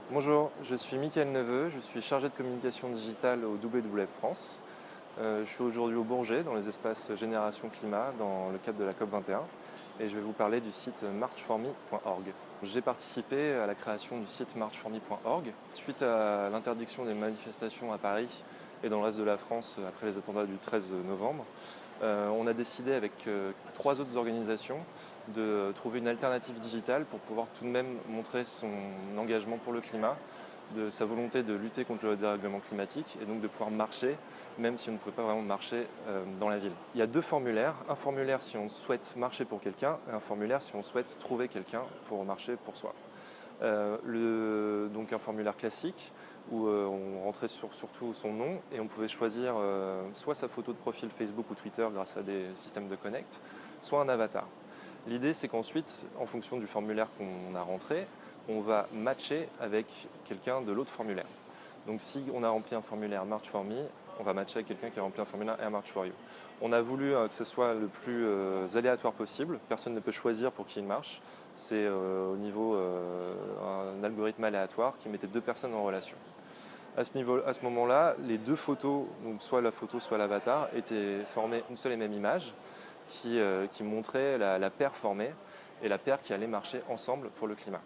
Bonjour, je suis Mickaël Neveu, je suis chargé de communication digitale au WWF France. Je suis aujourd'hui au Bourget, dans les espaces Génération Climat, dans le cadre de la COP 21, et je vais vous parler du site marchforme.org. J'ai participé à la création du site marchforme.org suite à l'interdiction des manifestations à Paris et dans le reste de la France après les attentats du 13 novembre. On a décidé avec trois autres organisations de trouver une alternative digitale pour pouvoir tout de même montrer son engagement pour le climat, de sa volonté de lutter contre le dérèglement climatique et donc de pouvoir marcher, même si on ne pouvait pas vraiment marcher dans la ville. Il y a deux formulaires, un formulaire si on souhaite marcher pour quelqu'un et un formulaire si on souhaite trouver quelqu'un pour marcher pour soi. Donc un formulaire classique où on rentrait surtout son nom et on pouvait choisir soit sa photo de profil Facebook ou Twitter grâce à des systèmes de connect, soit un avatar. L'idée c'est qu'ensuite, en fonction du formulaire qu'on a rentré, on va matcher avec quelqu'un de l'autre formulaire. Donc si on a rempli un formulaire March for Me, on va matcher avec quelqu'un qui a rempli un formulaire Air March for You. On a voulu que ce soit le plus aléatoire possible, personne ne peut choisir pour qui il marche. C'est au niveau un algorithme aléatoire qui mettait deux personnes en relation. À ce moment-là, les deux photos, donc soit la photo soit l'avatar, étaient formées une seule et même image qui montrait la paire formée et la paire qui allait marcher ensemble pour le climat.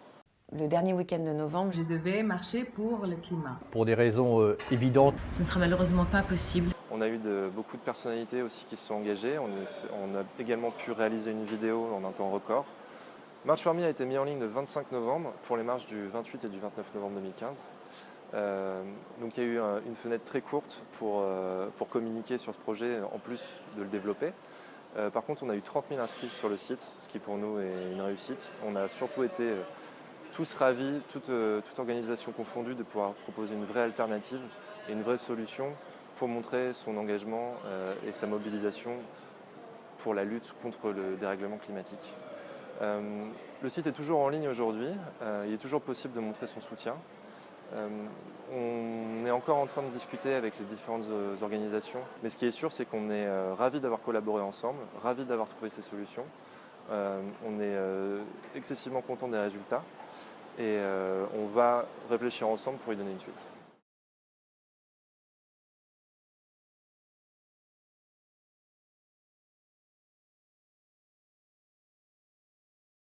Le dernier week-end de novembre, Je devais marcher pour le climat. Pour des raisons évidentes. Ce ne sera malheureusement pas possible. On a eu beaucoup de personnalités aussi qui se sont engagées. On a également pu réaliser une vidéo en un temps record. March for Me a été mis en ligne le 25 novembre pour les marches du 28 et du 29 novembre 2015. Donc il y a eu une fenêtre très courte pour communiquer sur ce projet en plus de le développer. Par contre, on a eu 30 000 inscrits sur le site, ce qui pour nous est une réussite. On a surtout été tous ravis, toute organisation confondue, de pouvoir proposer une vraie alternative et une vraie solution pour montrer son engagement et sa mobilisation pour la lutte contre le dérèglement climatique. Le site est toujours en ligne aujourd'hui, il est toujours possible de montrer son soutien. On est encore en train de discuter avec les différentes organisations, mais ce qui est sûr, c'est qu'on est ravis d'avoir collaboré ensemble, ravis d'avoir trouvé ces solutions. On est excessivement content des résultats et on va réfléchir ensemble pour y donner une suite.